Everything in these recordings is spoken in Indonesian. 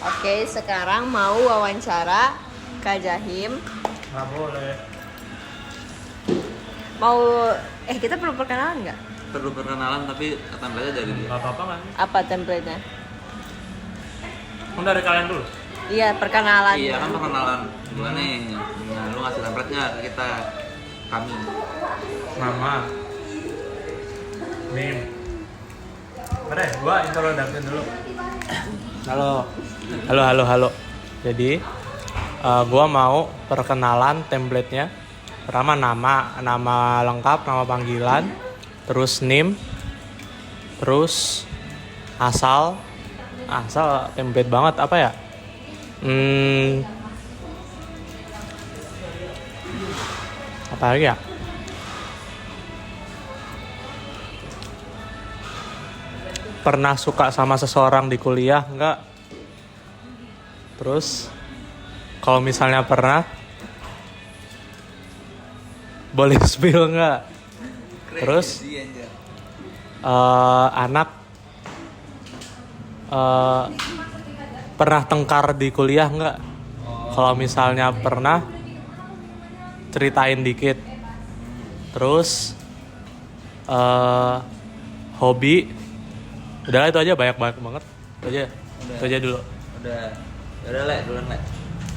Oke, sekarang mau wawancara Kak Jahim. Nggak boleh. Mau kita perlu perkenalan nggak? Perlu perkenalan tapi template dari dia. Nggak apa-apa kan? Apa template-nya? Dari kalian dulu. Iya, perkenalan. Iya kan perkenalan. Gimana nih? Nah, lu ngasih template-nya ke kita. Kami. Nama. Nim. Ada ya? Gua introduction dulu. Halo. Jadi gua mau perkenalan template-nya. Pertama nama lengkap, nama panggilan, terus NIM, terus asal template banget apa ya? Apa lagi ya? Pernah suka sama seseorang di kuliah enggak? Terus kalau misalnya pernah, boleh spill enggak? Terus anak pernah tengkar di kuliah enggak? Kalau misalnya pernah, ceritain dikit. Terus hobi, udah itu aja, banyak banget. Itu aja dulu. Udah Le, duluan Le.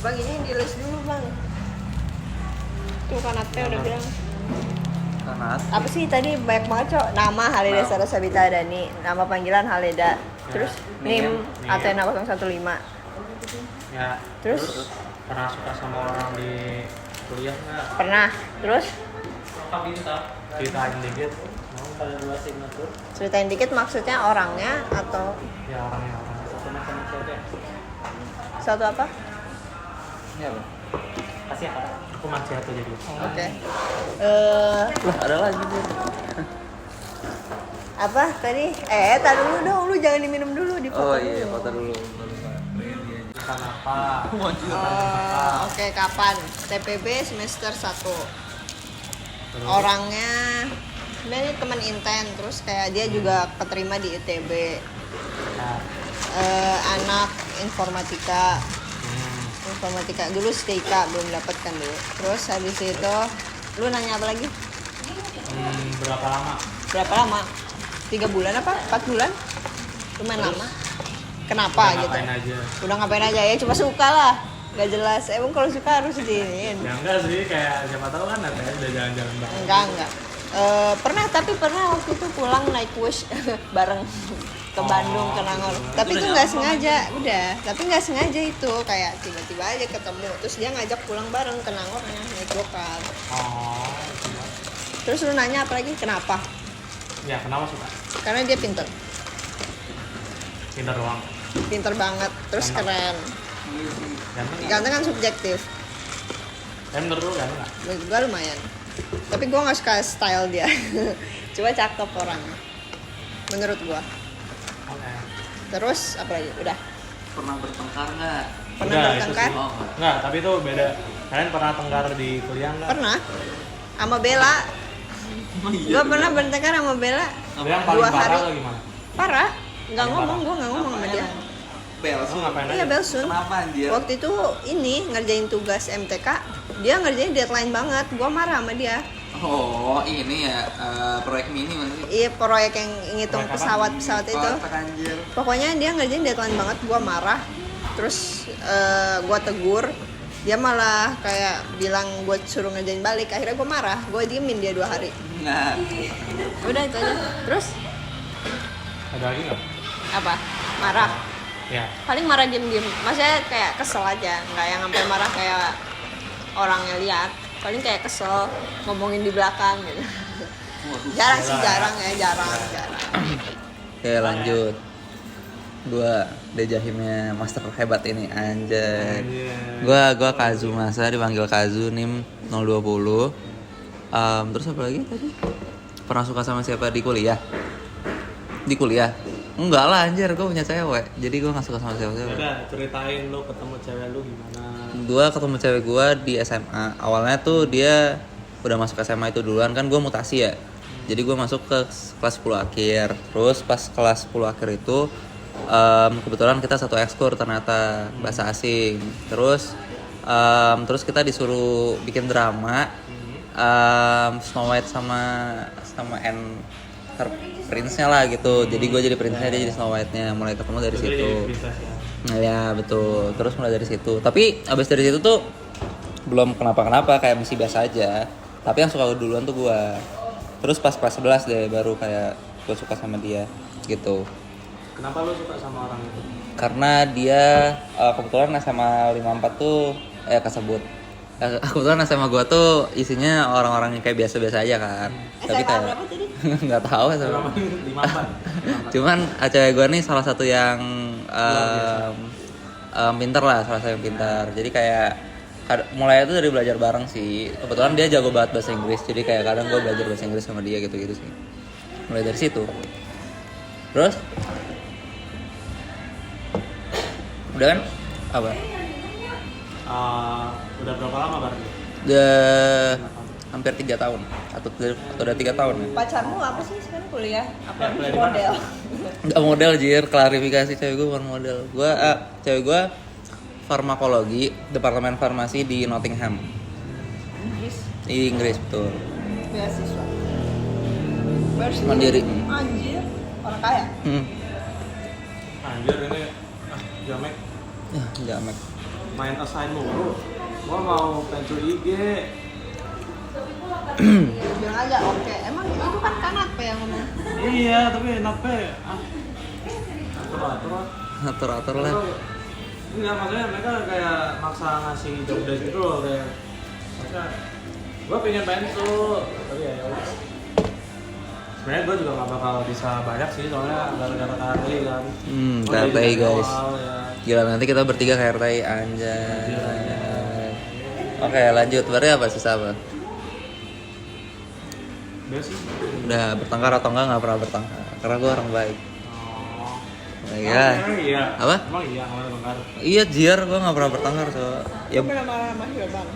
Bang, ini di list dulu, Bang. Tuh Kanate udah bilang. Kanat. Apa sih tadi banyak banget, Cok? Nama Halida Sarah Sabita Dani, nama panggilan Halida. Terus NIM Athena 015. Ya. Terus Pernah suka sama orang di kuliah nggak? pernah. Terus Ceritain dikit. Mau kalian dua signatur? ceritain dikit maksudnya orangnya atau Ya orangnya satu macam aja. satu apa? Ini apa? Kasih apa? Aku masih satu jadi. Oke. Lah, ada lagi nih. Apa tadi? Tar dulu dong, lu jangan diminum dulu, di Oh iya, foto dulu. Bukan apa? Oke, kapan? TPB semester 1. Orangnya sebenarnya teman inten, terus kayak dia juga keterima di ITB. Nah, Anak informatika dulu STIK belum dapat kan dulu. Terus habis itu lu nanya apa lagi? berapa lama? Berapa lama? 3 bulan apa? 4 bulan? Lumayan lama. Kenapa Udah gitu? ngapain aja? Udah ngapain aja ya? Cuma suka lah. Gak jelas. Emang kalau suka harus diinin. Ya enggak sih, kayak siapa tahu kan ada udah jalan-jalan bareng. Enggak. Pernah waktu itu pulang naik Wush bareng ke Bandung, ke Nangor. Tapi itu nggak sengaja, tapi nggak sengaja itu kayak tiba-tiba aja ketemu. Terus dia ngajak pulang bareng ke Nangornya naik lokal. Oh. Terus lu nanya apa lagi? Kenapa? Ya kenapa suka? Karena dia pinter Pintar doang. banget. Terus keren. Ganteng. Ganteng kan subjektif. Menurut lu ganteng nggak? Menurut gue lumayan. Tapi gue nggak suka style dia. Coba cakep orangnya. Menurut gue. Oke. Terus apa lagi? Udah. Pernah bertengkar nggak? Pernah Udah, bertengkar? Oh, enggak. Enggak, tapi itu beda. Kalian pernah tengkar di kuliah nggak? Pernah. Sama Bella. Oh, iya, Gue pernah bertengkar sama Bella. Yang paling 2 parah hari. atau gimana? Parah. Nggak Paling ngomong, parah. gue nggak ngomong sama dia. Bel. Lu ngapain Iya, aja? Belsun. Kenapa anjir? Waktu itu ini ngerjain tugas MTK. Dia ngerjain deadline banget. Gue marah sama dia. Oh, ini ya proyek mini mana sih? Iya, proyek yang ngitung Proyek apa? pesawat itu. Kotak anjir. Pokoknya dia ngerjain deadline banget. Gue marah. Terus gue tegur. Dia malah kayak bilang gue suruh ngerjain balik. Akhirnya gue marah. Gue diemin dia 2 hari. Nah, Udah itu aja. Terus Ada lagi nggak? apa? Marah. Ya. Paling marah diem-diem. Maksudnya kayak kesel aja. Nggak yang sampai marah kayak orangnya lihat. Paling kayak kesel ngomongin di belakang gitu. Jarang sih, jarang. oke lanjut. Gua Dejahimnya master hebat ini anjay. Gua Kazu Masa, dipanggil Kazu, NIM 020. Terus apa lagi tadi? Pernah suka sama siapa di kuliah? Di kuliah? Enggak lah anjir, gue punya cewek. Jadi gue gak suka sama siapa-siapa. Udah, ceritain lu ketemu cewek lu gimana? Gue ketemu cewek gue di SMA. Awalnya tuh dia udah masuk SMA itu duluan, kan gue mutasi ya. Jadi gue masuk ke kelas 10 akhir. Terus pas kelas 10 akhir itu kebetulan kita satu ekskul ternyata bahasa asing. Terus kita disuruh bikin drama Snow White sama Anne her prince-nya lah gitu. Jadi gue jadi prince-nya, dia jadi Snow White-nya. Mulai ketemu dari situ. Nah, ya betul. Terus mulai dari situ. Tapi abis dari situ tuh belum kenapa-kenapa, kayak masih biasa aja. Tapi yang suka duluan tuh gue. Terus pas kelas 11 deh baru kayak gue suka sama dia gitu. Kenapa lo suka sama orang itu? Karena dia kebetulan SMA 54 tuh kesebut. Kebetulan SMA gue tuh isinya orang-orang yang kayak biasa-biasa aja kan. Tapi SMA kayak berapa tadi? nggak tahu SMA. 54. Cuman cewek gue nih salah satu yang pinter lah, salah satu yang pintar. Jadi kayak mulai itu dari belajar bareng sih. Kebetulan dia jago banget bahasa Inggris. Jadi kayak kadang gue belajar bahasa Inggris sama dia gitu-gitu sih. Mulai dari situ. Terus udah kan? Apa? Udah berapa lama berarti? Udah hampir 3 tahun atau udah 3 tahun ya. Pacarmu apa sih sekarang kuliah? Apa kuliah di model? Enggak model jir, klarifikasi cewek gue bukan model. Cewek gue farmakologi, departemen farmasi di Nottingham. Inggris. Di Inggris betul. Beasiswa. Beasiswa. Mandiri. Anjir, orang kaya. Anjir ini Jamek Ya, jamek. main assign mulu. Gua mau pencu IG. Bilang aja oke. Emang itu kan Kanat yang ngomong. Iya, tapi kenapa? Atur-atur lah. Enggak, maksudnya mereka kayak maksa ngasih job desk gitu loh, kayak maksudnya gua pengen pencu, tapi ya udah. Sebenarnya gue juga gak bakal bisa banyak sih, soalnya gara-gara KRTI kan. KRTI guys. Ya. Gila, nanti kita bertiga KRTI anjay. Oke, lanjut. Berarti apa susah apa? Udah sih. Udah bertengkar atau enggak pernah bertengkar. Karena gue orang baik. Oh. Iya. Iya. Apa? Emang iya kemarin bertengkar. Iya, Jiar, gue gak pernah bertengkar so. Ya, Gak pernah marah sama Hilman.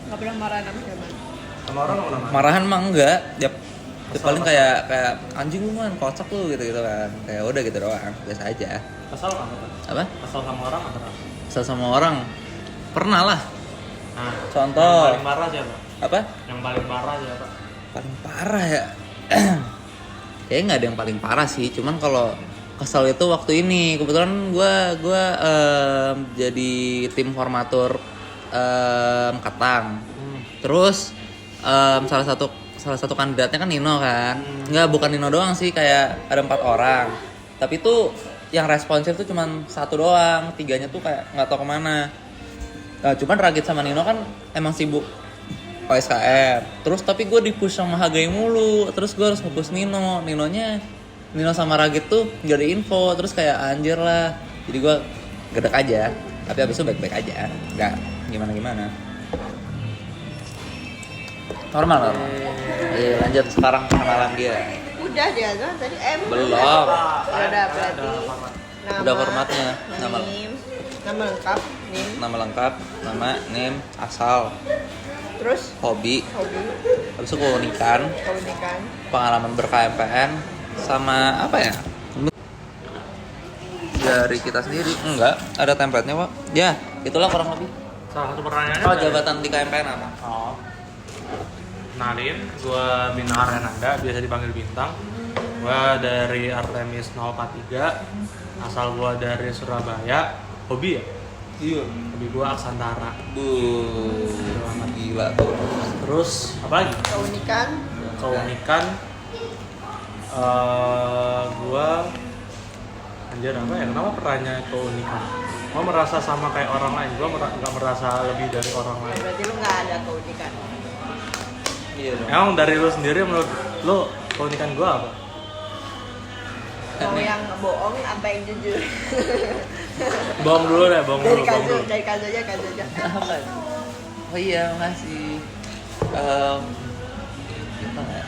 Gak pernah marah sama Hilman. Sama orang gak pernah marah? marahan mah enggak. Ya paling kayak anjing lu man, kocak lu gitu kan. Kayak udah gitu doang, biasa aja. Kesel apa? Apa? Kesel sama orang atau apa? Kesel sama orang? Pernah lah. Nah, Contoh. yang paling parah siapa? Apa? Yang paling parah siapa? Paling parah ya? Kayaknya nggak ada yang paling parah sih. Cuman kalau kesel itu waktu ini kebetulan gue jadi tim formatur Katang. Terus salah satu kandidatnya kan Nino kan. Nggak, bukan Nino doang sih, kayak ada 4 orang. Tapi tuh yang responsif tuh cuman 1 doang, 3-nya tuh kayak nggak tahu kemana. Nah, cuman Ragit sama Nino kan emang sibuk OSKR. Terus tapi gue di-push sama Hagai mulu. Terus gue harus nge-push Nino sama Ragit tuh gak ada info. Terus kayak anjir lah. Jadi gue gedek aja. Tapi abis itu baik-baik aja, nggak gimana-gimana. Normal. Iya, lanjut sekarang kenalan dia. Udah dia kan tadi Belum. Udah berarti. Udah formatnya. Nama lengkap, nim. Nama lengkap, nama, name, asal, Terus hobi, hobi, habis itu keunikan, keunikan. pengalaman ber-KMPN, sama apa ya? Dari kita sendiri enggak ada template-nya, Pak. Ya, itulah kurang lebih. Salah satu pertanyaannya. Oh, jabatan di KMPN apa? Oh. Kenalin, gue Bintang Aryananda, biasa dipanggil Bintang. Gue dari Artemis 043, asal gue dari Surabaya. Hobi ya? Iya. Hobi gue Aksantara. Gila tuh. Terus apa lagi? Keunikan. Keunikan. Gue anjir apa ya? Kenapa pertanyaan keunikan? Gue merasa sama kayak orang lain. Gue nggak merasa lebih dari orang lain. Berarti lu nggak ada keunikan. Iya dong. Emang dari lu sendiri, menurut lu keunikan gue apa? Mau yang bohong apa yang jujur? Bohong dulu deh, bohong dulu. Dari kazu aja. Apa? Oh iya, makasih. Gimana ya?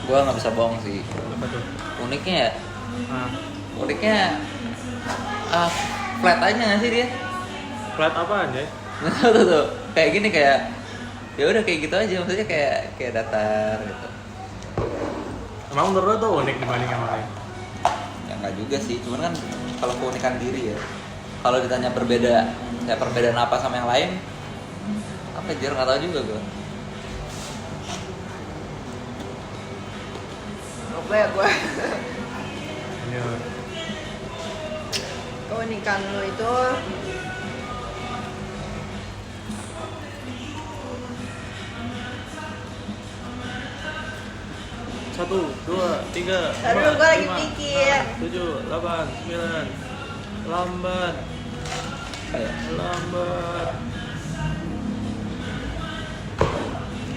Gua nggak bisa bohong sih. Apa tuh? Uniknya ya? Nah, Uniknya flat aja nggak sih dia? flat apa aja? Tuh, kayak gini, kayak ya udah kayak gitu aja, maksudnya kayak datar gitu. Emang menurut lu tuh unik dibanding yang lain? Yang nggak juga sih, cuman kan kalau keunikan diri ya. Kalau ditanya berbeda, ya perbedaan apa sama yang lain, apa jir nggak tahu juga gue. Apa ya gue? Iya. Keunikan lu itu Satu, dua, tiga, Aduh, gua lagi pikir. 7, 8, 9. Lambat. Kayak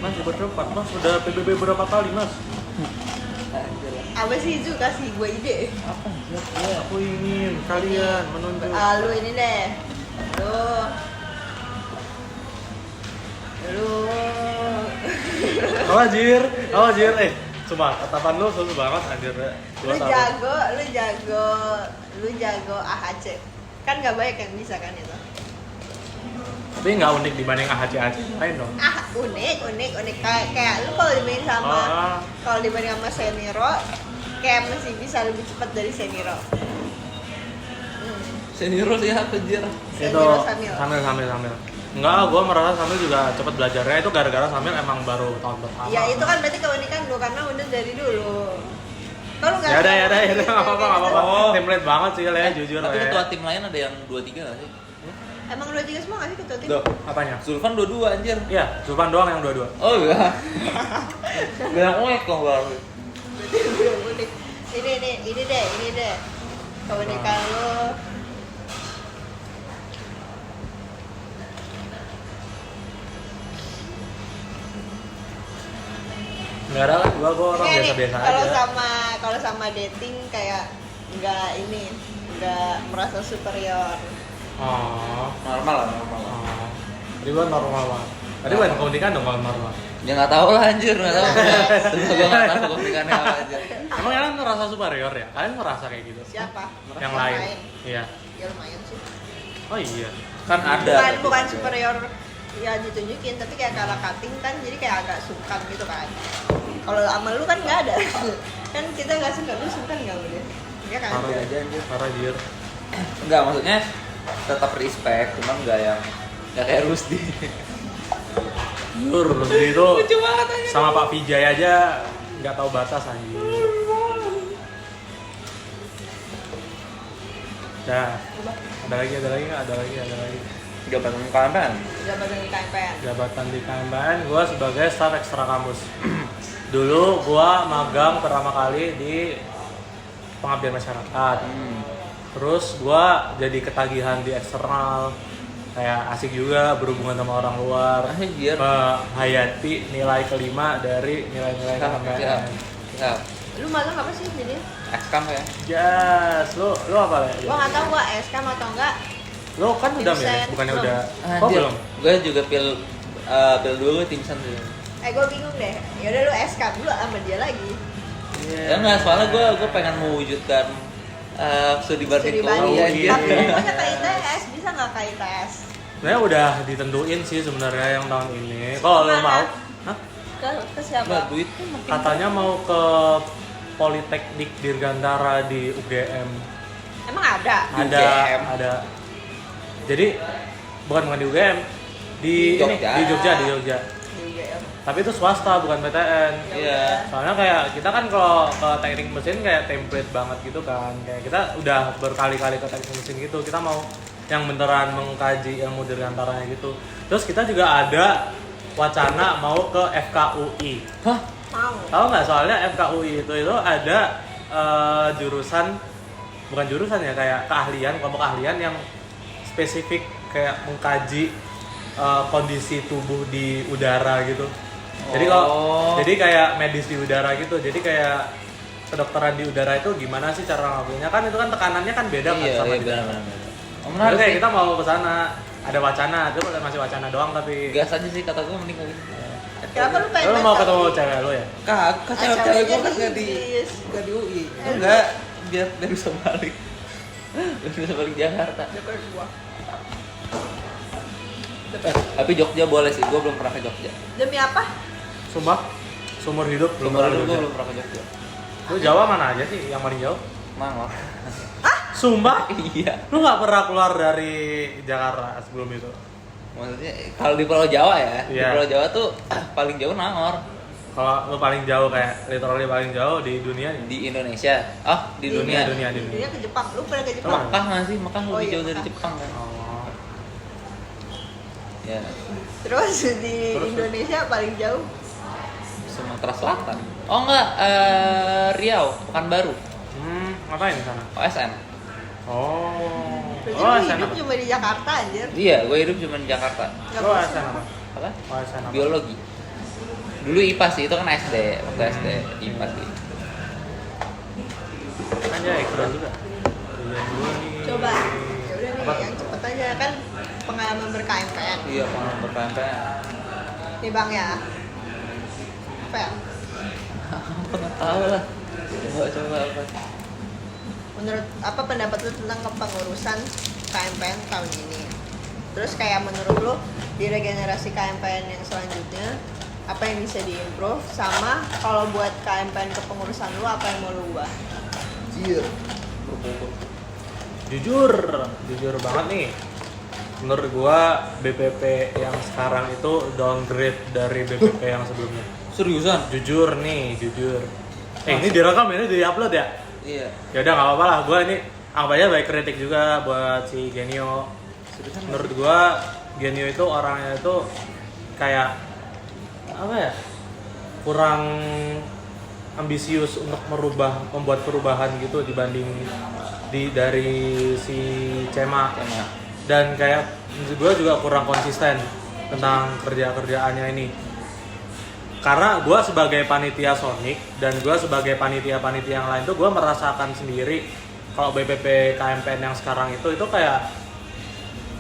Mas, bercepat mas, udah PBB berapa kali mas? apa sih itu, kasih gue ide. apa sih? Ya, aku ingin kalian menunjuk. Lu ini deh. Lu Oh anjir, sumpah, tatapan lu susah banget anjir. lu jago AHC. Kan gak banyak yang bisa kan itu. Tapi nggak unik dibanding AHC lain dong. Unik. Kayak lu kalau dibanding sama kalau dibanding sama Seniro, kayak masih bisa lebih cepat dari Seniro. Senior siapa jir? Itu Samil. Enggak, gue merasa Samil juga cepat belajarnya itu gara-gara Samil emang baru tahun pertama. Ya itu kan berarti keunikan lu karena udah dari dulu. Kalau nggak Ya udah, nggak apa-apa. Oh. Template banget sih ya, jujur Tapi ya. ketua tim lain ada yang 2-3 nggak sih? Emang 2-3 semua nggak sih ketua tim? Duh, Apanya? Zulfan 22 anjir. Iya, Zulfan doang yang 22. Oh iya. Bilang oek dong baru. Ini deh. Keunikan lu. Nggak ada lah, gua orang biasa-biasa aja. Kalau sama dating kayak nggak merasa superior. Oh. Normal. Jadi gua normal banget. Tadi bukan keunikan dong kalau normal. Ya nggak tahu lah anjir, nggak tahu. Tentu gue nggak tahu keunikannya apa anjir. Emang kalian merasa superior ya? Kalian merasa kayak gitu? Siapa? Yang lain? Iya. Ya lumayan sih. Oh iya. Kan ada. Bukan superior ya ditunjukin, tapi kayak kalah cutting kan, jadi kayak agak sungkan gitu kan. Kalau sama lu kan nggak ada. Kan kita nggak suka, lu sungkan nggak udah? Ya kan? Parah aja anjir. Parah anjir. Enggak, maksudnya tetap respect, cuman nggak kayak Rusdi. Jur, Rusdi itu Lucu banget anjir. sama Pak Vijay aja nggak tahu batas anjir. Dah. Ada lagi nggak? Ada lagi. Jabatan KMPN. Jabatan di KMPN. Jabatan di KMPN, gue sebagai staf ekstra kampus. Dulu gue magang pertama kali di pengabdian masyarakat. Terus gue jadi ketagihan di eksternal. Kayak asik juga berhubungan sama orang luar. Anjir. Menghayati nilai kelima dari nilai-nilai KMPN. Siap. Lu magang apa sih jadi? Ekskam ya. Yes, lu apa lah? Gua nggak tahu gua SK atau enggak. Lo kan udah Timsen. milih, bukannya Belum. udah? Oh Anjir. belum. Gue juga pil dulu timsan dulu. Gua bingung deh. Ya udah lu SK dulu sama dia lagi. Ya enggak, soalnya gue pengen mewujudkan studi banding Studi banding. anjir. Tapi pokoknya ke ITS, bisa nggak ke ITS? Sebenarnya udah ditentuin sih sebenarnya yang tahun ini. Kalau lo Kemana? mau, hah? Ke siapa? Enggak, duit Katanya mau ke Politeknik Dirgantara di UGM. Emang ada? UGM. Ada. Jadi bukan di UGM, di Jogja. Jogja. Di UGM. Tapi itu swasta bukan PTN. Iya. Soalnya kayak kita kan kalau ke teknik mesin kayak template banget gitu kan. Kayak kita udah berkali-kali ke teknik mesin gitu. Kita mau yang beneran mengkaji ilmu dirgantaranya gitu. Terus kita juga ada wacana mau ke FKUI. Hah? Mau. Tahu nggak, soalnya FKUI itu ada jurusan, bukan jurusan ya, kayak keahlian, kelompok keahlian yang spesifik kayak mengkaji kondisi tubuh di udara gitu. Jadi jadi kayak medis di udara gitu. Jadi kayak kedokteran di udara itu gimana sih cara ngambilnya, kan itu kan tekanannya kan beda kan sama di darat. benar. Jadi kayak kita mau ke sana, ada wacana, itu masih wacana doang tapi. Gas aja sih kata gue mending mungkin. Kenapa lu pengen Lo mau FKUI? ketemu cewek lo ya? Kagak, cewek gue kan ceweknya nggak di UI. Enggak, biar bisa balik. Biar bisa balik Jakarta. Deket gua. Tapi Jogja boleh sih, gue belum pernah ke Jogja. Demi apa? Sumpah, seumur hidup belum Umur pernah dulu ke gue Jogja. belum pernah ke Jogja. Lu Jawa mana aja sih yang paling jauh? Malang. Sumpah? Iya. Lu nggak pernah keluar dari Jakarta sebelum itu? Maksudnya kalau di Pulau Jawa ya, di Iya. Pulau Jawa tuh paling jauh Nangor Kalau lu paling jauh kayak literally paling jauh di dunia nih? di Indonesia. Oh, di dunia. Dunia. Dia ke Jepang, lu pernah ke Jepang? Mekah nggak sih? Mekah Oh, lebih iya, jauh dari Mekah. Jepang kan? Oh. Ya, Terus di Terus? Indonesia paling jauh Sumatera Selatan. Oh enggak, Riau, Pekanbaru, Ngapain di sana? OSN. Oh. berarti Oh, lu SN hidup apa? cuma di Jakarta anjir. Iya, gue hidup cuma di Jakarta. Nggak Oh, bosan. SN apa? Apa? Oh, SN apa? Biologi. Dulu IPA sih, itu kan SD, waktu SD IPA sih. Anjay, keren juga. Iya, dua nih. Coba. Ya udah nih Apa? yang cepet aja kan pengalaman ber-KMPN. Iya, pengalaman berpempen. Nih Bang ya. Apa ya? Apa nggak tahu lah. Coba apa? Menurut apa pendapat lu tentang kepengurusan KMPN tahun ini? Terus kayak menurut lu di regenerasi KMPN yang selanjutnya apa yang bisa diimprove, sama kalau buat KMPN kepengurusan lu apa yang mau lu ubah? Jujur banget nih. Menurut gua BPP yang sekarang itu downgrade dari BPP yang sebelumnya. Seriusan? Jujur nih, jujur. Ini direkam, ini di-upload ya? Iya. Ya udah nggak apa-apa lah. Gua ini anggap aja baik kritik juga buat si Genio. Menurut gua Genio itu orangnya itu kayak apa ya? Kurang ambisius untuk membuat perubahan gitu dibanding dari si Cema. Dan kayak menurut gue juga kurang konsisten tentang kerjaannya ini. Karena gue sebagai panitia Sonic dan gue sebagai panitia-panitia yang lain tuh gue merasakan sendiri kalau BPP KMPN yang sekarang itu kayak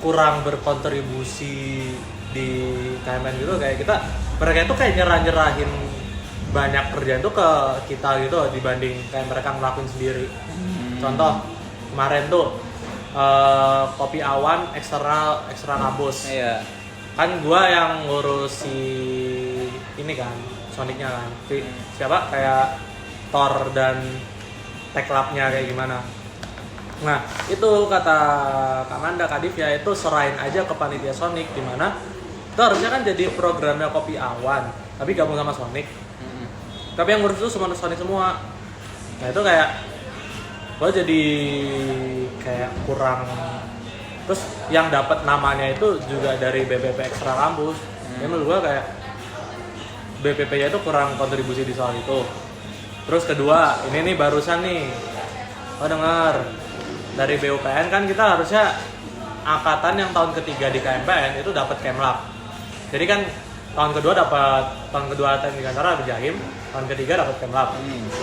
kurang berkontribusi di KMPN gitu. Kayak mereka itu kayak nyerahin banyak kerjaan tuh ke kita gitu dibanding kayak mereka ngelakuin sendiri. Contoh kemarin tuh Kopi Awan eksternal kampus. Iya. Kan gua yang ngurus si ini kan Sonicnya kan. Siapa kayak Thor dan Tech Lab-nya kayak gimana. Nah, itu kata Kak Manda Kadivya itu serahin aja ke panitia Sonic, di mana itu harusnya kan jadi programnya Kopi Awan, tapi gabung sama Sonic. Tapi yang ngurus itu semua Sonic semua. Nah, itu kayak gue jadi kayak kurang. Terus yang dapat namanya itu juga dari BPP Ekstra Kampus. Ya menurut gue kayak BPP-nya itu kurang kontribusi di soal itu. Terus kedua, ini nih barusan nih, oh dengar dari BUPN kan kita harusnya angkatan yang tahun ketiga di KMPN itu dapat Kemlab. Jadi kan tahun kedua teknik antara Berjahim, tahun ketiga dapat Kemlab.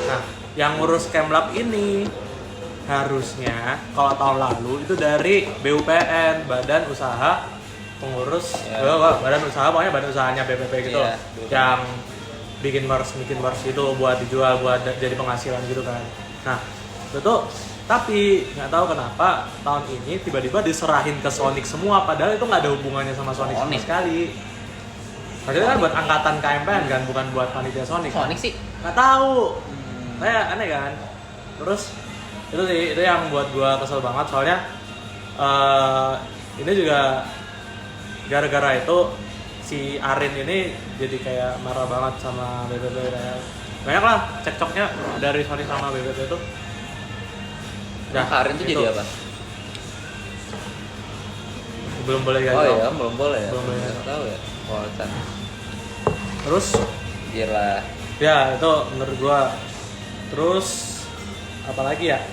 Nah, yang ngurus Kemlab ini harusnya kalau tahun lalu itu dari BUPN, Badan Usaha Pengurus, badan usaha, pokoknya badan usahanya BPP gitu, yang bikin merch itu buat dijual, buat jadi penghasilan gitu kan. Nah, itu tuh, tapi nggak tahu kenapa tahun ini tiba-tiba diserahin ke Sonic semua, padahal itu nggak ada hubungannya sama Sonic sama sekali. Maksudnya kan buat angkatan KMPN kan, bukan buat panitia Sonic. Sonic sih? Nggak tahu, kayak aneh kan. Terus itu yang buat gua kesel banget, soalnya ini juga gara-gara itu si Arin ini jadi kayak marah banget sama BPP. Banyak lah cekcoknya dari Sonic sama BPP itu. Nah, Arin tuh jadi apa? Belum boleh ya. Oh iya, belum boleh ya. Belum boleh. Nggak tahu ya. Polcan. Terus Gila. ya itu menurut gua. Terus apalagi ya?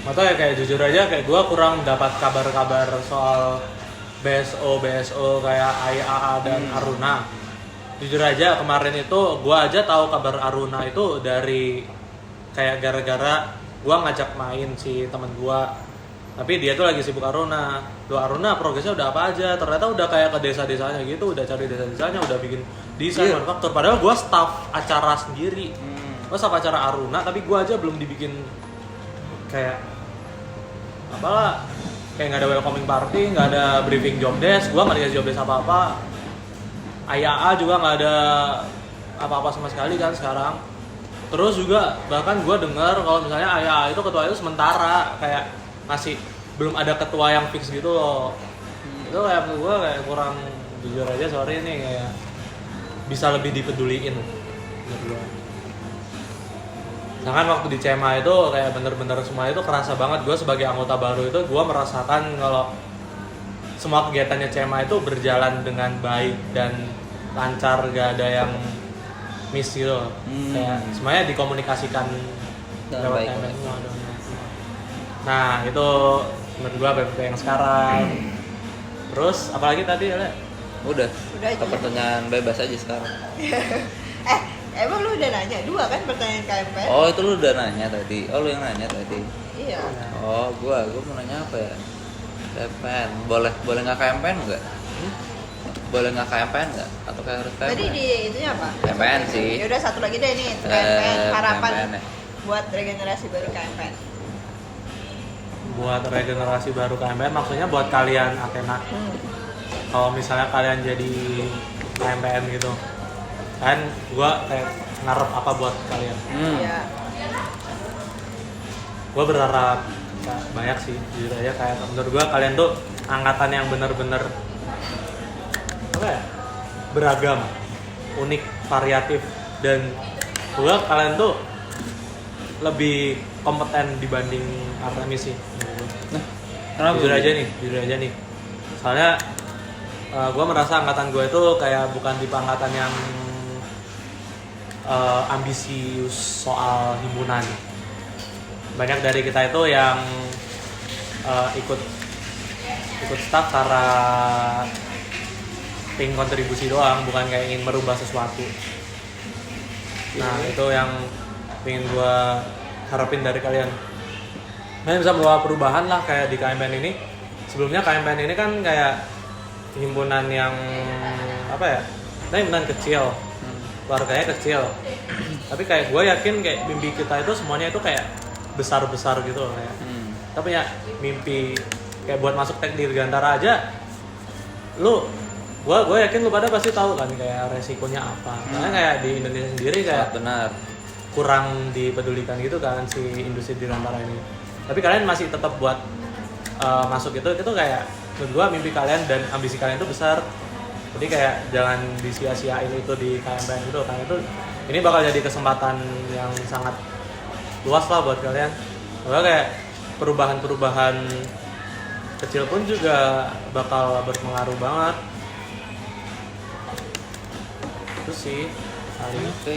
Atau ya kayak jujur aja kayak gue kurang dapat kabar-kabar soal BSO kayak IAA dan Aruna. Jujur aja kemarin itu gue aja tahu kabar Aruna itu dari kayak gara-gara gue ngajak main si temen gue, tapi dia tuh lagi sibuk Aruna. Aruna progresnya udah apa aja, ternyata udah kayak ke desa-desanya gitu, udah cari desa-desanya, udah bikin desain manufaktur. Padahal gue staff acara sendiri, gue staff acara Aruna, tapi gue aja belum dibikin kayak apalah, kayak nggak ada welcoming party, nggak ada briefing job desk, gue nggak dikasih job desk apa-apa. IAA juga nggak ada apa-apa sama sekali kan sekarang. Terus juga bahkan gue dengar kalau misalnya ayah itu ketua itu sementara kayak masih belum ada ketua yang fix gitu loh. Itu kayak gue kayak kurang, jujur aja sorry nih, kayak bisa lebih dipeduliin menurut gue. Sedangkan waktu di CMA itu kayak bener-bener semua itu kerasa banget. Gue sebagai anggota baru itu gue merasakan kalau semua kegiatannya CMA itu berjalan dengan baik dan lancar, gak ada yang miss gitu. Kayak semuanya dikomunikasikan Dengan lewat baik. timeline semua. Nah itu menurut gua PPP yang sekarang. Terus apalagi tadi Le? Udah Udah aja. ke pertanyaan bebas aja sekarang. Emang lu udah nanya 2 kan pertanyaan KMPN? Oh itu lu udah nanya tadi. Oh lu yang nanya tadi. Iya. Oh gua mau nanya apa ya? KMPN. Boleh nggak KMPN nggak? Boleh nggak KMPN nggak? Atau kayak harus KMPN? Tadi di itunya apa? KMPN sih. Ya udah satu lagi deh nih, KMPN harapan KMPN ya. buat regenerasi baru KMPN. Buat regenerasi baru KMPN maksudnya buat kalian Athena. Kalau misalnya kalian jadi KMPN gitu, kan gua kayak ngarep apa buat kalian. Iya. Gue berharap banyak sih, jujur aja kayak menurut gue kalian tuh angkatan yang bener-bener apa ya, beragam, unik, variatif, dan gue kalian tuh lebih kompeten dibanding Artemis sih. Nah, kenapa? Jujur aja nih, soalnya gue merasa angkatan gue itu kayak bukan tipe angkatan yang ambisius soal himpunan. Banyak dari kita itu yang ikut staff karena pengen kontribusi doang, bukan kayak ingin merubah sesuatu. Nah itu yang pengen gue harapin dari kalian. Kalian bisa membawa perubahan lah kayak di KMPN ini. Sebelumnya KMPN ini kan kayak himpunan yang apa ya? Nah, himpunan kecil, warganya kecil. Tapi kayak gue yakin kayak mimpi kita itu semuanya itu kayak besar-besar gitu loh kayak. Kita punya mimpi kayak buat masuk teknik dirgantara aja. Gue yakin lu pada pasti tahu kan kayak resikonya apa. Karena kayak di Indonesia sendiri kayak benar. kurang dipedulikan gitu kan si industri dirgantara ini. Tapi kalian masih tetap buat masuk itu kayak menurut gue mimpi kalian dan ambisi kalian itu besar. Jadi kayak jangan disia-siain itu di KMPN gitu. Karena itu ini bakal jadi kesempatan yang sangat luas lah buat kalian. Karena kayak perubahan-perubahan kecil pun juga bakal berpengaruh banget. Itu sih paling. Oke.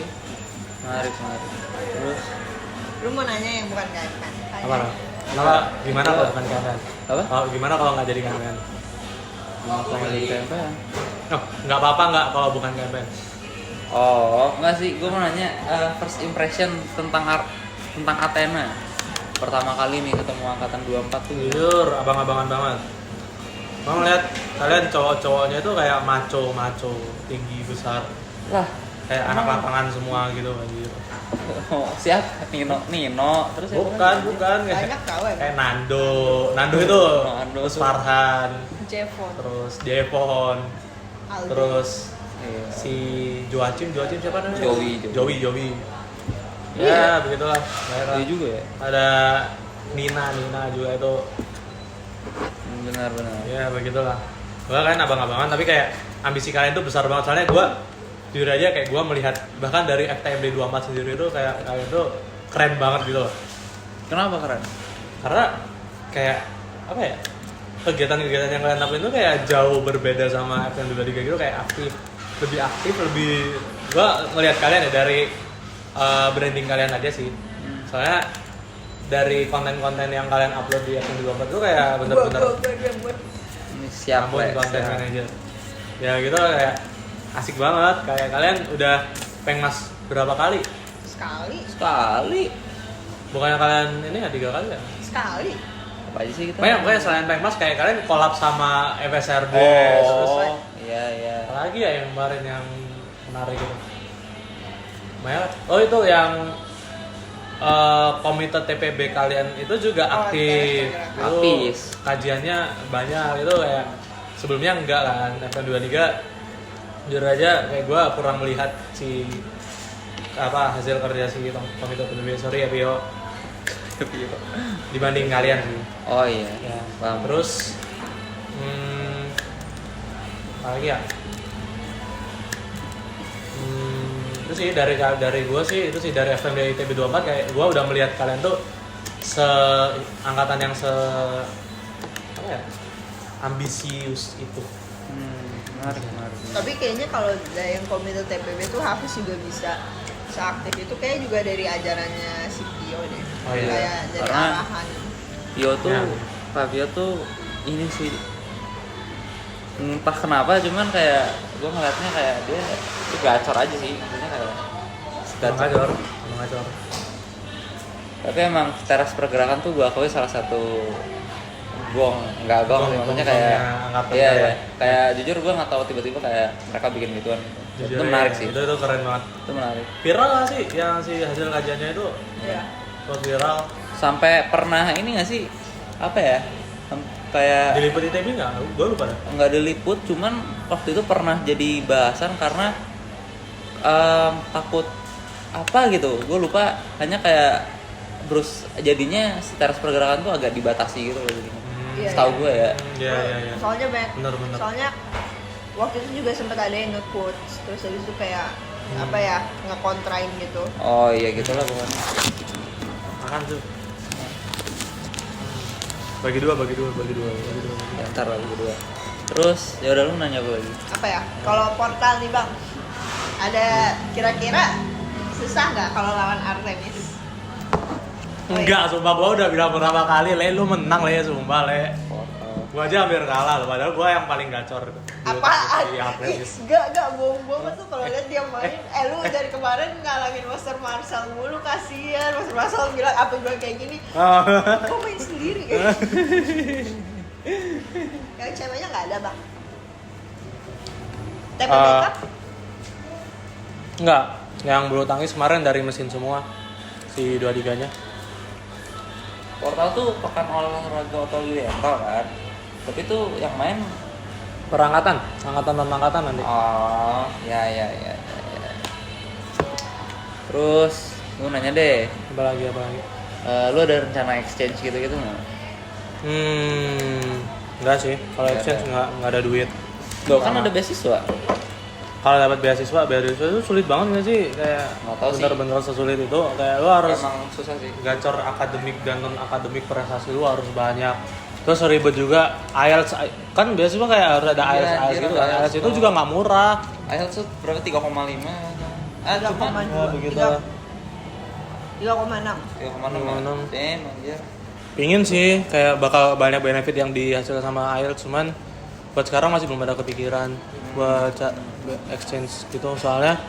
Menarik. Terus Lu mau nanya yang bukan KMPN? Apa? Kenapa? Gimana kalau bukan KMPN? apa? Oh, gimana kalau nggak jadi KMPN? Kenapa nggak jadi KMPN? Oh, nggak apa-apa nggak kalau bukan KMPN. Oh, enggak sih, gue mau nanya first impression tentang Athena. Pertama kali nih ketemu angkatan 24 tuh. Jujur, abang-abangan banget. Mau ngeliat kalian cowok-cowoknya itu kayak maco, tinggi, besar. Lah, Kayak anak lapangan semua gitu anjir. oh, siapa? Nino, terus siapa? Bukan Banyak tau ya. kayak Nando itu, Nando terus tuh. Farhan, Jevon, terus Devon, Aldo. terus Iya. si Joachim siapa namanya? Joey. Iya. Ya, begitulah. Mereka. Iya juga ya. Ada Nina juga itu. Benar. Ya, begitulah. Gua kan abang-abangan tapi kayak ambisi kalian tuh besar banget. Soalnya gua jujur aja kayak gua melihat bahkan dari FTMD 24 sendiri itu kayak kalian tuh keren banget gitu loh. Kenapa keren? Karena kayak apa ya? Kegiatan-kegiatan yang kalian lakuin itu kayak jauh berbeda sama FTM 23 gitu, kayak lebih aktif, gua ngelihat kalian ya dari branding kalian aja sih. Soalnya dari konten-konten yang kalian upload di FTM 24 itu kayak bener-bener Ini siap ampun, Lex, konten ya. manager. Ya gitu kayak asik banget, kayak kalian udah pengmas berapa kali? Sekali. Bukannya kalian ini ya 3 kali ya? Sekali. Apa aja sih kita? Pokoknya selain pengmas kayak kalian collab sama FSRD. Terus Oh, iya. apalagi ya yang kemarin yang menarik gitu. Banyak. Oh itu yang komite TPB kalian itu juga Oh, aktif. TPB. Itu Aktif. kajiannya banyak itu kayak sebelumnya enggak kan. FM 23 jujur aja kayak gue kurang melihat si hasil kerja si komite PTB. Sorry ya Pio. Dibanding kalian sih. Oh iya. Ya. Paham. Terus apa lagi ya? Itu sih dari gue sih, itu sih dari FMD ITB 24 kayak gue udah melihat kalian tuh angkatan yang apa ya, ambisius itu. Menarik. Tapi kayaknya kalau dari yang komite TPB tuh Hafiz juga bisa seaktif itu kayak juga dari ajarannya si Pio deh. Oh, iya. Kayak dari Karena arahan. Pio tuh, Ya. Pak Pio tuh ini sih entah kenapa cuman kayak gue ngeliatnya kayak dia gacor aja sih, maksudnya kayak Mengacor. Tapi emang teras pergerakan tuh gue akui salah satu gong sih, maksudnya kayak angkatan iya ya. ya, kayak jujur gue nggak tahu tiba-tiba kayak mereka bikin gituan. Jujur Itu ya, menarik sih, Itu keren banget. itu menarik. Viral gak sih yang si hasil kajiannya itu? Iya. Buat viral. Sampai pernah ini nggak sih apa ya, kayak Diliput ITB nggak? Gue lupa dah. nggak diliput, cuman waktu itu pernah jadi bahasan karena takut apa gitu, gue lupa, hanya kayak terus jadinya si teras pergerakan tuh agak dibatasi gitu loh jadinya. Iya, Setahu iya. gue ya. Iya. Soalnya banyak. Bener. Soalnya waktu itu juga sempat ada yang nge-quotes terus habis itu kayak apa ya, ngekontrain gitu. Oh iya gitulah pokoknya. Makan tuh. Bagi dua. Ya, ntar lagi berdua. Terus ya udah, lu nanya apa lagi? Apa ya? Kalau portal nih Bang, ada kira-kira susah nggak kalau lawan Artemis? Oh, Enggak, sumpah gue udah bilang beberapa kali, Le, lu menang Le, sumpah Le. Portal. Gue aja hampir kalah loh, padahal gue yang paling gacor. Apaan? Di Atletis. Enggak bohong tuh kalau lihat dia main. Lu dari kemarin ngalangin Master Marshall mulu, kasihan. Master Marshall bilang apa bilang kayak gini. Kok main sendiri? Yang ceweknya nggak ada Bang. TPB Cup? Enggak, yang bulu tangkis kemarin dari mesin semua. Si dua tiganya. Portal tuh pekan olahraga oriental kan, tapi tuh yang main Perangkatan, angkatan non angkatan nanti. oh ya. Terus lu nanya deh, Apa lagi? lu ada rencana exchange gitu-gitu nggak? Enggak sih. Kalau Nggak exchange ada. nggak ada duit. Lo kan ada beasiswa. Kalau dapat beasiswa itu sulit banget nggak sih? Kayak Nggak tahu sih. bener-bener sesulit itu. Kayak lu harus Emang susah sih. gacor akademik dan non akademik, prestasi lu harus banyak. Terus ribet juga IELTS, kan beasiswa kayak harus ada Iya, IELTS anjir, gitu kan. IELTS IELTS itu juga nggak murah. IELTS tuh berapa, 3,5? Cuman 3,2. Ya begitu. 3,6. 3,6. Damn anjir. Pingin sih kayak bakal banyak benefit yang dihasilkan sama IELTS, cuman buat sekarang masih belum ada kepikiran buat exchange gitu. Soalnya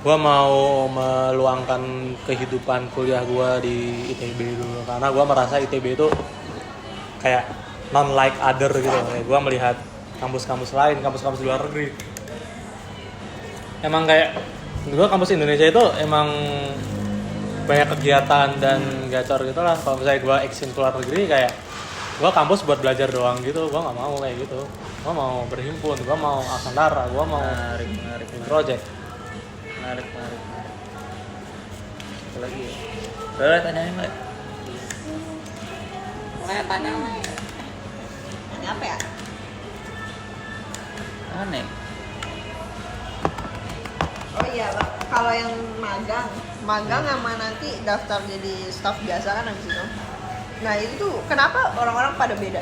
gua mau meluangkan kehidupan kuliah gua di ITB dulu, karena gua merasa ITB itu kayak non like other gitu. Kayak gua melihat kampus-kampus lain, kampus-kampus luar negeri. Emang kayak gua kampus Indonesia itu emang banyak kegiatan dan gacor gitu lah. Kalau misalnya gue exchange ke luar negeri, kayak gue kampus buat belajar doang gitu, gue nggak mau kayak gitu. Gue mau berhimpun, gue mau Akandara, gue mau Menarik. project. Menarik. Apa lagi ya? Udah tanyain lah. Tanya. Ini apa ya? Aneh. Oh iya Bang, kalau yang magang sama nanti daftar jadi staff biasa kan habis itu. Nah itu tuh kenapa orang-orang pada beda?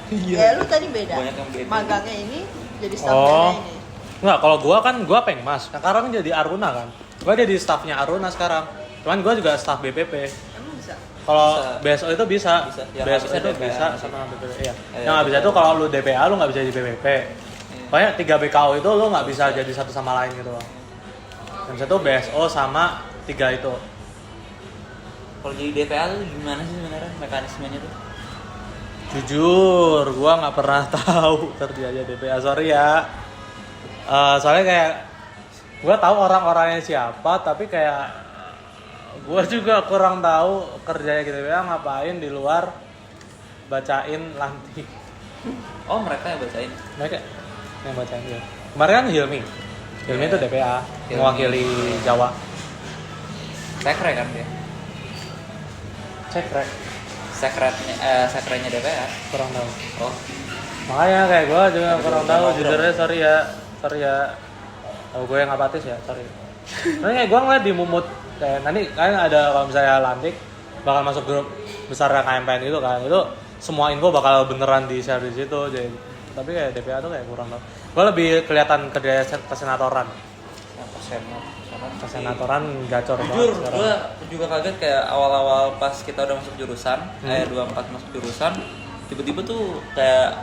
Ya lu tadi beda. Banyak yang beda. Magangnya ini jadi staff Oh. ini. Nggak, kalau gue kan gue pengmas. Sekarang jadi Aruna kan. Gue jadi staffnya Aruna sekarang. Cuman gue juga staff BPP. Emang bisa? Kalau Bisa. BSO itu bisa. Bisa. Yang BSO nggak bisa itu DPA. bisa sama BPP. Iya. Iya, Yang nggak bisa iya. itu kalau lu DPA lu nggak bisa jadi BPP. Pokoknya 3 BKO itu lu nggak bisa jadi satu sama lain gitu loh. Yang satu BSO sama 3 itu. Kalau jadi DPA tuh gimana sih sebenarnya mekanismenya tuh? Jujur, gua nggak pernah tahu kerjanya DPA, sorry ya. Soalnya kayak gua tahu orang-orangnya siapa, tapi kayak gua juga kurang tahu kerjanya DPA ngapain di luar bacain lantik. Oh mereka yang bacain. Mereka yang bacain ya. Kemarin kan Hilmi itu DPA, Hilmi. mewakili Jawa. Sekre kan dia. Cekrek. Sekrenya DPR. Kurang tahu. Oh, Makanya kayak gue juga kurang tahu, jujurnya sorry ya. Tahu gue yang apatis ya, sorry. Tapi kayak gue ngeliat di Mumut kayak nanti kan ada kalau misalnya lantik bakal masuk grup besar KMPN gitu kan, itu semua info bakal beneran di share di situ. Jadi tapi kayak DPA tuh kayak kurang tahu. Gue lebih kelihatan kerja kesenatoran. Kesenatoran gacor banget jujur sekarang. gue juga kaget kayak awal-awal pas kita udah masuk jurusan, kayak 24 masuk jurusan, tiba-tiba tuh kayak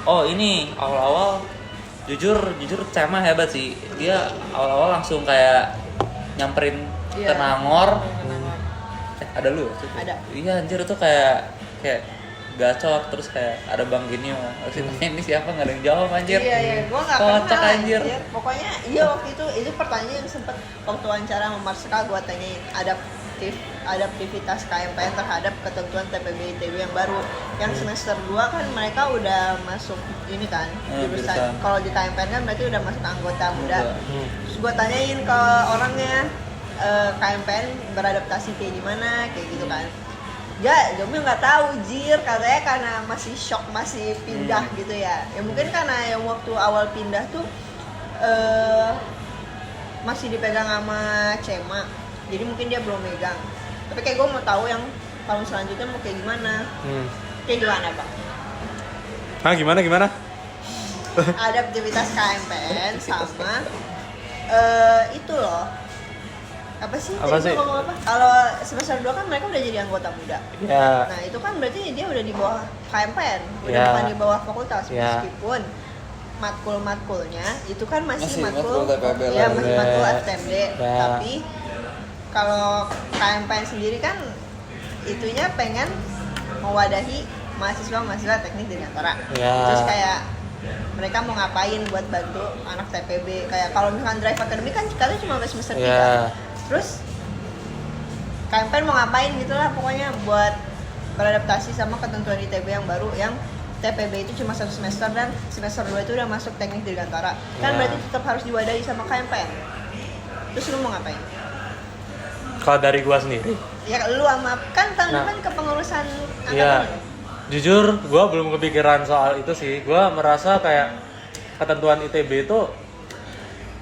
oh ini awal-awal jujur Cema hebat sih, dia awal-awal langsung kayak nyamperin Iya. ke Nangor. Nangor. Ada lu? Ada. Iya anjir itu kayak gacor, terus kayak ada Bang Gini mah. Ini siapa nggak ada yang jawab anjir. Iya, gue nggak Kocak kenal anjir. Pokoknya iya waktu itu pertanyaan yang sempet waktu wawancara sama Marska gue tanyain adaptivitas KMPN terhadap ketentuan TPB ITB yang baru. Yang semester 2 kan mereka udah masuk ini kan Jurusan. jurusan. Kalau di KMPN kan berarti udah masuk anggota muda. Terus gue tanyain ke orangnya KMPN beradaptasi kayak gimana kayak gitu kan. Ya, jawabnya nggak tahu jir, katanya karena masih shock, masih pindah gitu ya. Ya mungkin karena yang waktu awal pindah tuh masih dipegang sama Cema, jadi mungkin dia belum megang. Tapi kayak gue mau tahu yang tahun selanjutnya mau kayak gimana. Kayak gimana Pak? Gimana? Adaptivitas KMPN sama itu loh. Apa sih? Ngomong apa? Kalau semester 2 kan mereka udah jadi anggota muda. Ya. Nah, itu kan berarti dia udah di bawah KMPN, udah Ya. bukan di bawah fakultas Ya. meskipun matkul-matkulnya itu kan masih Masih matkul matkul TPB ya, lah. masih Ya. matkul FTMD. Ya. Tapi kalau KMPN sendiri kan itunya pengen mewadahi mahasiswa teknik Dirgantara. Ya. Terus kayak mereka mau ngapain buat bantu anak TPB, kayak kalau misalkan Drive Academy kan katanya cuma sampai semester 3. Ya. Terus KMPN mau ngapain gitulah pokoknya buat beradaptasi sama ketentuan ITB yang baru, yang TPB itu cuma 1 semester dan semester 2 itu udah masuk teknik Dirgantara. Kan Ya. berarti tetap harus diwadahi sama KMPN. Terus lu mau ngapain? Kalau dari gua sendiri, Ya lu sama kan tahun Nah. depan kepengurusan iya. angkatan. Jujur, gua belum kepikiran soal itu sih. Gua merasa kayak ketentuan ITB itu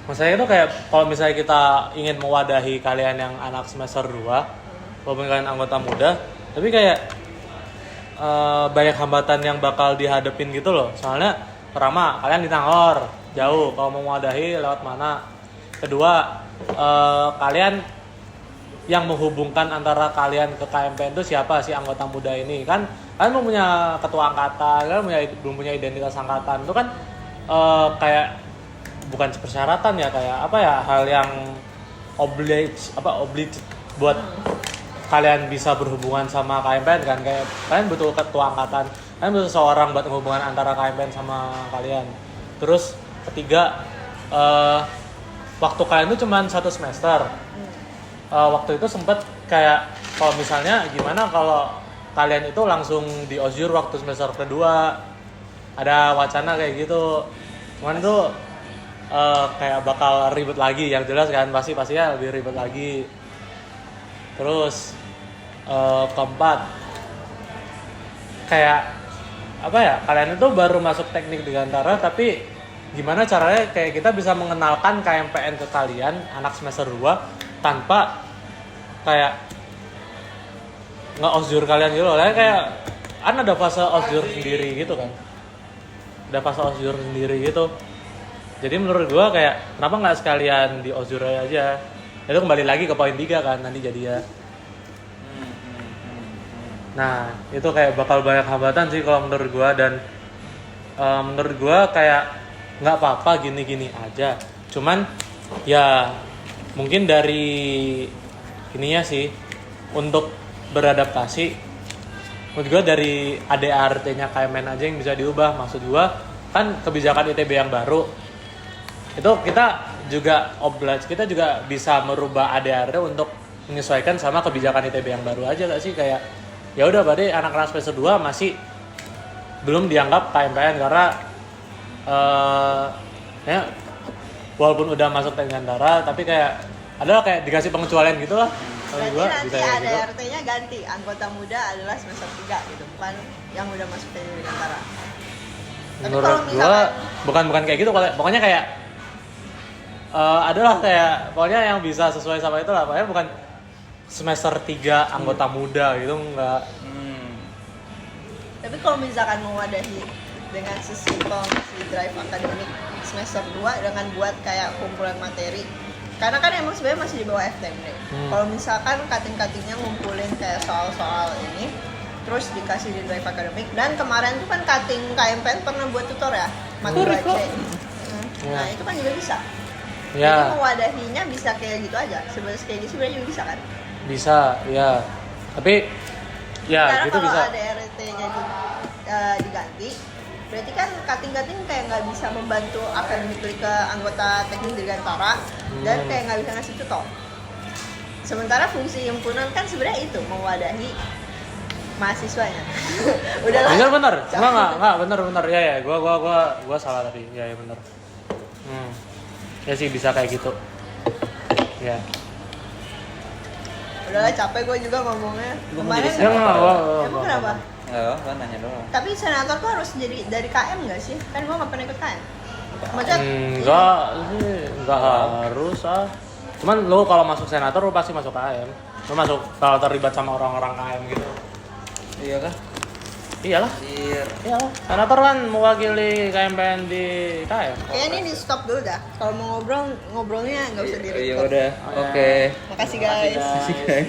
maksudnya itu kayak kalau misalnya kita ingin mewadahi kalian yang anak semester 2 walaupun kalian anggota muda, tapi kayak banyak hambatan yang bakal dihadapin gitu loh. Soalnya pertama, kalian di Nangor, jauh, kalau mau mewadahi lewat mana. Kedua, kalian yang menghubungkan antara kalian ke KMPN itu siapa sih anggota muda ini? Kan kalian belum punya ketua angkatan, kalian belum punya identitas angkatan. Itu kan kayak bukan persyaratan ya, kayak apa ya, hal yang oblige buat kalian bisa berhubungan sama KMPN kan, kayak kalian butuh ketua angkatan, kalian butuh seorang buat hubungan antara KMPN sama kalian. Terus ketiga, waktu kalian itu cuma 1 semester. Waktu itu sempet kayak kalau misalnya gimana kalau kalian itu langsung di OSJUR waktu semester kedua, ada wacana kayak gitu. Cuman itu kayak bakal ribet lagi, yang jelas kan pastinya lebih ribet lagi. Terus keempat, kayak apa ya, kalian itu baru masuk teknik Dirgantara, tapi gimana caranya kayak kita bisa mengenalkan KMPN ke kalian anak semester 2 tanpa kayak nge-OSJUR kalian gitu loh. Kayak kan ada fase OSJUR sendiri gitu kan, ada fase OSJUR sendiri gitu. Jadi menurut gua kayak kenapa nggak sekalian di OSJUR aja. Itu kembali lagi ke poin 3 kan nanti jadi ya. Nah itu kayak bakal banyak hambatan sih kalau menurut gua. Dan menurut gua kayak nggak apa-apa gini-gini aja. Cuman ya mungkin dari ininya sih untuk beradaptasi, menurut gua dari ADART-nya KMN aja yang bisa diubah. Maksud gua kan kebijakan ITB yang baru itu kita juga bisa merubah ADART untuk menyesuaikan sama kebijakan ITB yang baru aja gak sih? Kayak ya udah berarti anak-anak semester 2 masih belum dianggap KMPN karena ya walaupun udah masuk Dirgantara tapi kayak adalah kayak dikasih pengecualian gitu lah. Kalau Berarti gua nanti bisa kayak ada gitu. RT-nya ganti, anggota muda adalah semester 3 gitu, bukan yang udah masuk ke Dirgantara. Tapi Menurut kalau gua misalkan bukan kayak gitu, pokoknya kayak adalah kayak pokoknya yang bisa sesuai sama itu lah, pokoknya bukan semester 3 anggota muda gitu, enggak. Tapi kalau misalkan mewadahi dengan sesimpel si drive akademik semester 2 dengan buat kayak kumpulan materi, karena kan emang sebenarnya masih di bawah FTMD. Kalau misalkan kating-katingnya ngumpulin kayak soal-soal ini terus dikasih di drive akademik, dan kemarin tuh kan kating KMPN pernah buat tutor ya materi C. Nah itu kan juga bisa. Jadi Ya, mewadahinya bisa kayak gitu aja, sebenarnya juga bisa kan. bisa, ya. Tapi ya Karena gitu kalau bisa. ada RT-nya diganti, berarti kan kating-kating kayak nggak bisa membantu akademik ke anggota teknik Dirgantara dan kayak nggak bisa ngasih tutor. Sementara fungsi himpunan kan sebenarnya itu mewadahi mahasiswanya. Udahlah. Bener. Enggak, bener. Ya, gua salah tadi. Ya, bener. Ya sih bisa kayak gitu. Ya. Udahlah, capek gue juga ngomongnya. Gua mau Kemarin jadi Ya enggak, emang kenapa? Enggak, nanya doang. Tapi senator tuh harus jadi dari KM nggak sih? Kan gue nggak pernah ikut KM. Maksudnya Enggak sih, enggak harus ah. Cuman lo kalau masuk senator lo pasti masuk KM. Lo masuk kalau terlibat sama orang-orang KM gitu. Iya kah? Iyalah. Iyalah. Senator kan mewakili KMPN di KM. kayaknya ini di stop dulu dah. Kalau mau ngobrolnya nggak usah di Iya record. udah. Oke. Makasih guys. Makasih, guys.